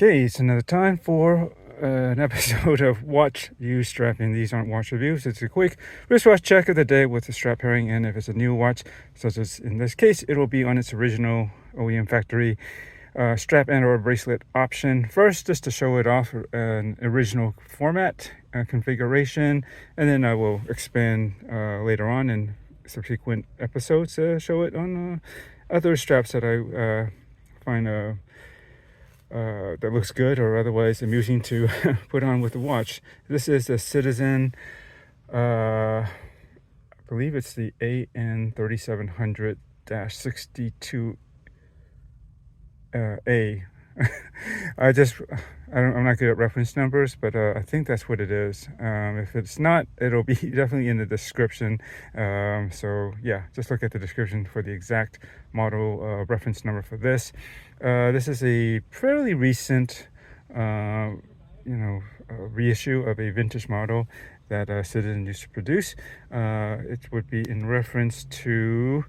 Okay, it's another time for an episode of Watch You Strapping. These aren't watch reviews. It's a quick wristwatch check of the day with the strap pairing, and if it's a new watch, such as in this case, it will be on its original OEM factory strap and or bracelet option. First, just to show it off, an original format configuration, and then I will expand later on in subsequent episodes to show it on other straps that I find that looks good or otherwise amusing to put on with the watch. This is the Citizen, I believe it's the AN3700-62A. I'm not good at reference numbers, but I think that's what it is. If it's not, it'll be definitely in the description. So yeah, just look at the description for the exact model reference number for this. This is a fairly recent, reissue of a vintage model that Citizen used to produce. It would be in reference to,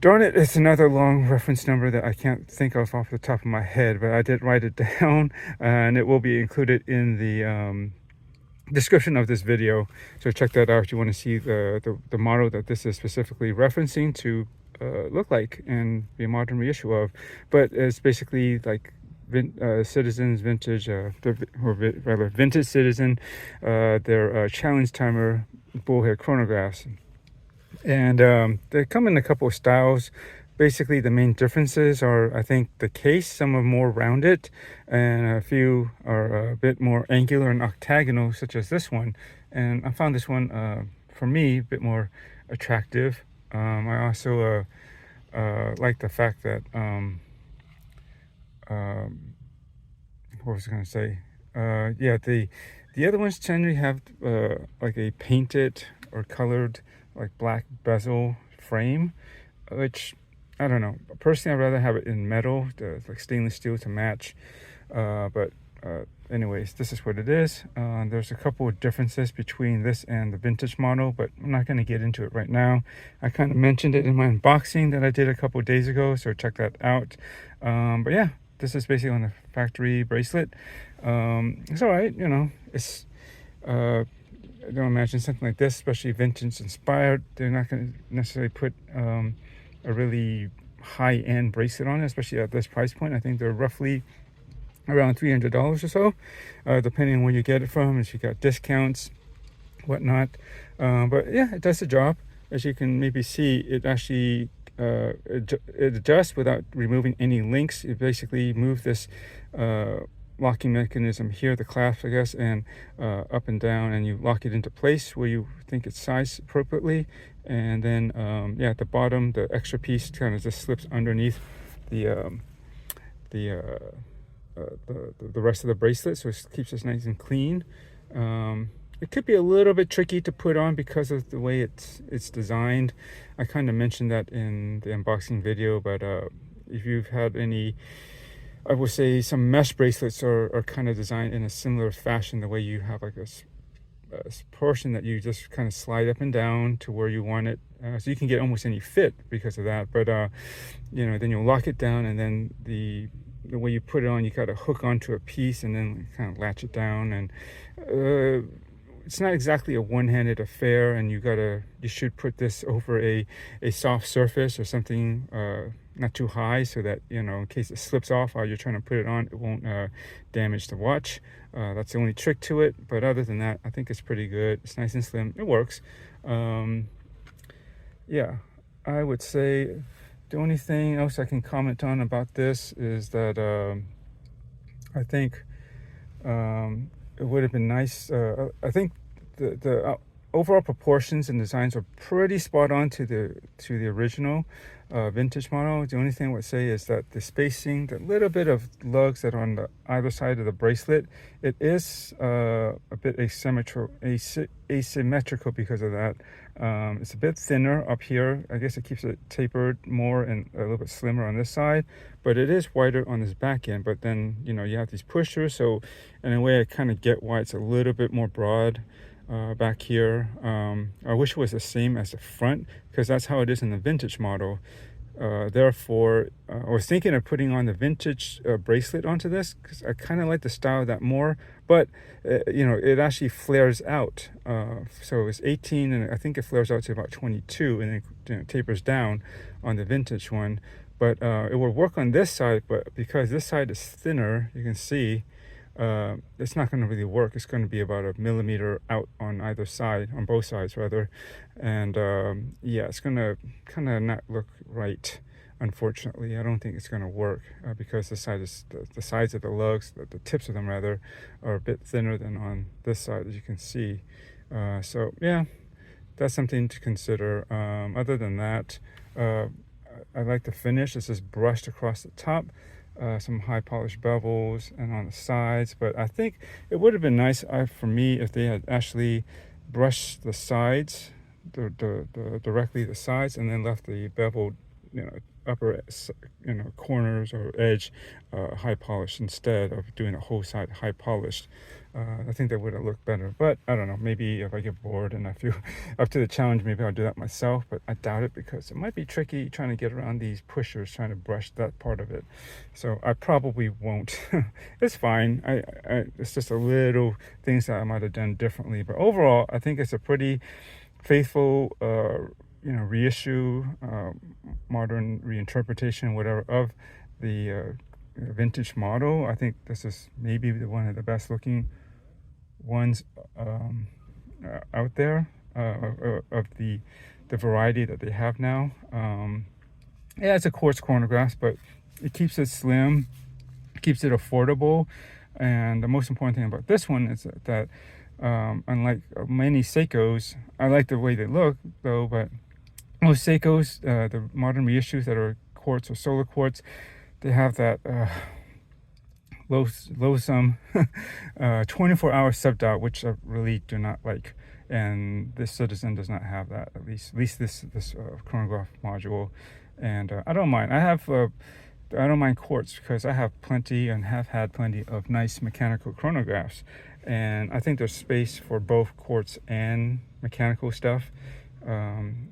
darn it, it's another long reference number that I can't think of off the top of my head, but I did write it down, and it will be included in the description of this video. So check that out if you want to see the model that this is specifically referencing to look like and be a modern reissue of. But it's basically like Citizen's vintage, or rather vintage Citizen, their challenge timer Bullhead chronographs. And they come in a couple of styles. Basically, the main differences are, I think, the case. Some are more rounded, and a few are a bit more angular and octagonal, such as this one. And I found this one, for me, a bit more attractive. I also like the fact that, what was I going to say? Yeah, the other ones generally have like a painted or colored, like black bezel frame, which I don't know. Personally, I'd rather have it in metal, like stainless steel to match. But anyways, this is what it is. There's a couple of differences between this and the vintage model, but I'm not going to get into it right now. I kind of mentioned it in my unboxing that I did a couple of days ago, so check that out. But yeah, this is basically on the factory bracelet. It's all right, it's I don't imagine something like this, especially vintage inspired. They're not going to necessarily put a really high-end bracelet on it, especially at this price point. I think they're roughly around $300 or so, depending on where you get it from, if you got discounts, whatnot. But yeah, it does the job. As you can maybe see, it actually it adjusts without removing any links. You basically move this locking mechanism here, the clasp, I guess, and up and down, and you lock it into place where you think it's sized appropriately. And then yeah, at the bottom, the extra piece kind of just slips underneath the rest of the bracelet, so it keeps us nice and clean. It could be a little bit tricky to put on because of the way it's designed. I kind of mentioned that in the unboxing video, but if you've had any, I would say some mesh bracelets are kind of designed in a similar fashion, the way you have like a portion that you just kind of slide up and down to where you want it, so you can get almost any fit because of that. But then you'll lock it down, and then the way you put it on, you got to hook onto a piece and then kind of latch it down. And it's not exactly a one-handed affair, and you should put this over a soft surface or something not too high, so that in case it slips off while you're trying to put it on, it won't damage the watch. That's the only trick to it, but other than that, I think it's pretty good. It's nice and slim. It works. Yeah, I would say the only thing else I can comment on about this is that I think it would have been nice. I think the overall proportions and designs are pretty spot on to the original vintage model. The only thing I would say is that the spacing, the little bit of lugs that are on the either side of the bracelet, it is a bit asymmetrical because of that. It's a bit thinner up here. I guess it keeps it tapered more and a little bit slimmer on this side, but it is wider on this back end. But then you have these pushers, so in a way I kind of get why it's a little bit more broad back here. I wish it was the same as the front, because that's how it is in the vintage model. therefore, I was thinking of putting on the vintage bracelet onto this because I kind of like the style of that more. But it actually flares out. So it's 18, and I think it flares out to about 22, and then tapers down on the vintage one. But it will work on this side, but because this side is thinner, you can see it's not going to really work. It's going to be about a millimeter out on either side, on both sides rather, and yeah, it's going to kind of not look right. Unfortunately, I don't think it's going to work because the sides of the lugs, the tips of them rather, are a bit thinner than on this side, as you can see. So yeah, that's something to consider. Other than that, I like the finish. It's just brushed across the top. Some high polished bevels and on the sides, but I think it would have been nice for me if they had actually brushed the sides, directly the sides, and then left the beveled, upper, corners or edge high polished instead of doing a whole side high polished. I think that would have looked better, but I don't know, maybe if I get bored and I feel up to the challenge, maybe I'll do that myself, but I doubt it because it might be tricky trying to get around these pushers, trying to brush that part of it. So I probably won't. It's fine. It's just a little things that I might have done differently, but overall I think it's a pretty faithful reissue, modern reinterpretation, whatever, of the vintage model. I think this is maybe one of the best looking ones out there of the variety that they have now. Yeah, it's a quartz chronograph, but it keeps it slim, keeps it affordable, and the most important thing about this one is that unlike many Seikos, I like the way they look though, but most Seikos, the modern reissues that are quartz or solar quartz, they have that loathsome 24-hour sub-dot, which I really do not like, and this Citizen does not have that. At least this chronograph module, and I don't mind. I don't mind quartz because I have plenty and have had plenty of nice mechanical chronographs, and I think there's space for both quartz and mechanical stuff.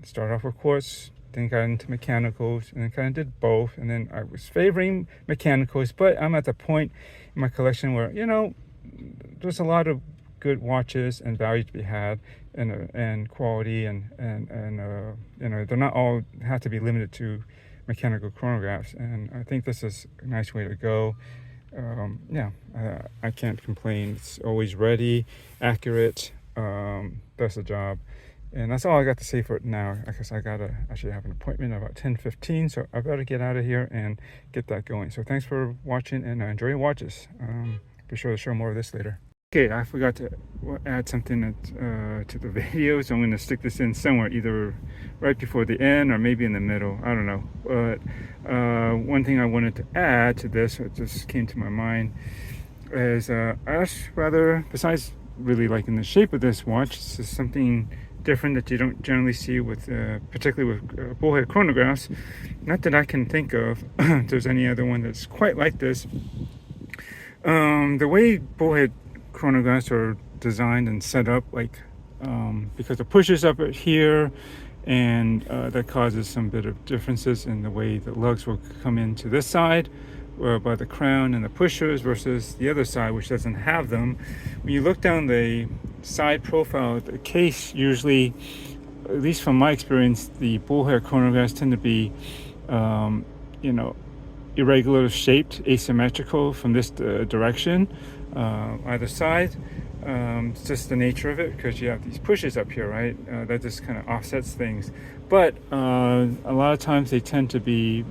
Started off with quartz, then got into mechanicals, and then kind of did both, and then I was favoring mechanicals, but I'm at the point in my collection where there's a lot of good watches and value to be had, and quality, and they're not all have to be limited to mechanical chronographs, and I think this is a nice way to go. I can't complain. It's always ready, accurate, does the job. And that's all I got to say for it now. I guess I should have an appointment about 10:15, so I better get out of here and get that going. So thanks for watching, and enjoy your watches. Be sure to show more of this later. Okay, I forgot to add something to the video, so I'm going to stick this in somewhere, either right before the end or maybe in the middle. I don't know. But one thing I wanted to add to this, it just came to my mind, is besides really liking the shape of this watch, this is something different that you don't generally see with particularly with Bullhead chronographs. Not that I can think of if there's any other one that's quite like this. The way Bullhead chronographs are designed and set up, because it pushes up here, and that causes some bit of differences in the way the lugs will come into this side by the crown and the pushers versus the other side, which doesn't have them. When you look down the side profile, the case usually, at least from my experience, the Bullhead chronographs tend to be irregular shaped, asymmetrical from this direction, either side. It's just the nature of it, because you have these pushes up here, right? That just kind of offsets things. But a lot of times they tend to be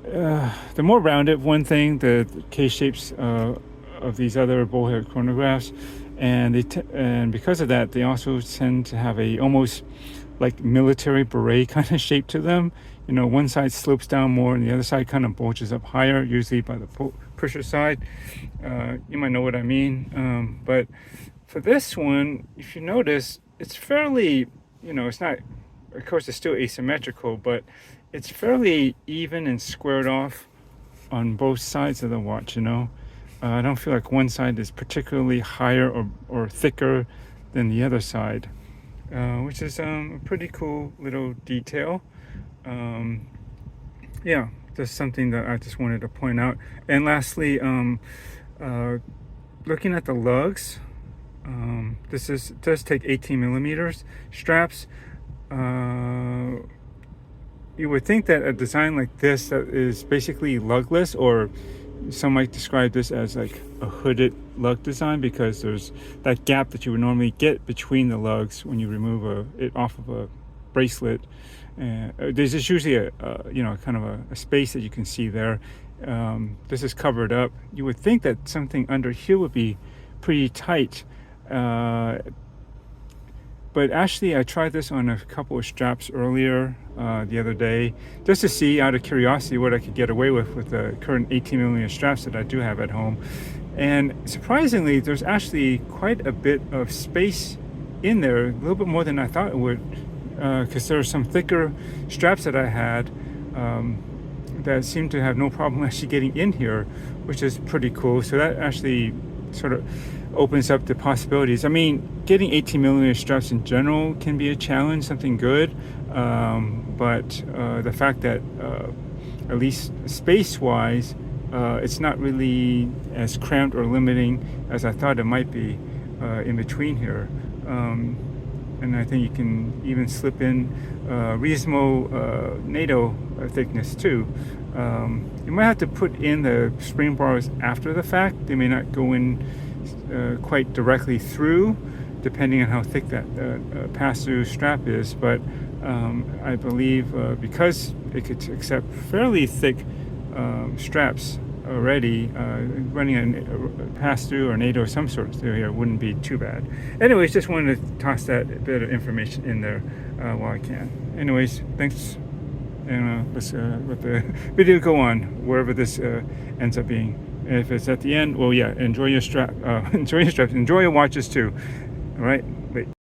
they're more rounded. One thing, the case shapes of these other Bullhead chronographs, and and because of that, they also tend to have a almost like military beret kind of shape to them. One side slopes down more, and the other side kind of bulges up higher, usually by the pusher side. You might know what I mean. But for this one, if you notice, it's fairly, it's not, of course, it's still asymmetrical, but it's fairly even and squared off on both sides of the watch. I don't feel like one side is particularly higher or thicker than the other side, which is a pretty cool little detail. yeah, that's something that I just wanted to point out. And lastly, looking at the lugs, this does take 18 millimeters straps. You would think that a design like this that is basically lugless, or some might describe this as like a hooded lug design, because there's that gap that you would normally get between the lugs when you remove it off of a bracelet. There's just usually a kind of a space that you can see there. This is covered up. You would think that something under here would be pretty tight, but actually I tried this on a couple of straps earlier the other day, just to see, out of curiosity, what I could get away with the current 18 millimeter straps that I do have at home. And surprisingly, there's actually quite a bit of space in there, a little bit more than I thought it would, because there are some thicker straps that I had that seemed to have no problem actually getting in here, which is pretty cool. So that actually sort of opens up the possibilities. I mean, getting 18 millimeter straps in general can be a challenge, something good, but the fact that at least space-wise, it's not really as cramped or limiting as I thought it might be in between here. And I think you can even slip in reasonable NATO thickness too. You might have to put in the spring bars after the fact. They may not go in quite directly through, depending on how thick that pass-through strap is. But I believe because it could accept fairly thick straps already, running a pass-through or NATO of some sort through here wouldn't be too bad. Anyways, just wanted to toss that bit of information in there while I can. Anyways, thanks, and let's let the video go on wherever this ends up being. And if it's at the end, well, yeah, enjoy your strap, enjoy your straps, enjoy your watches too. All right.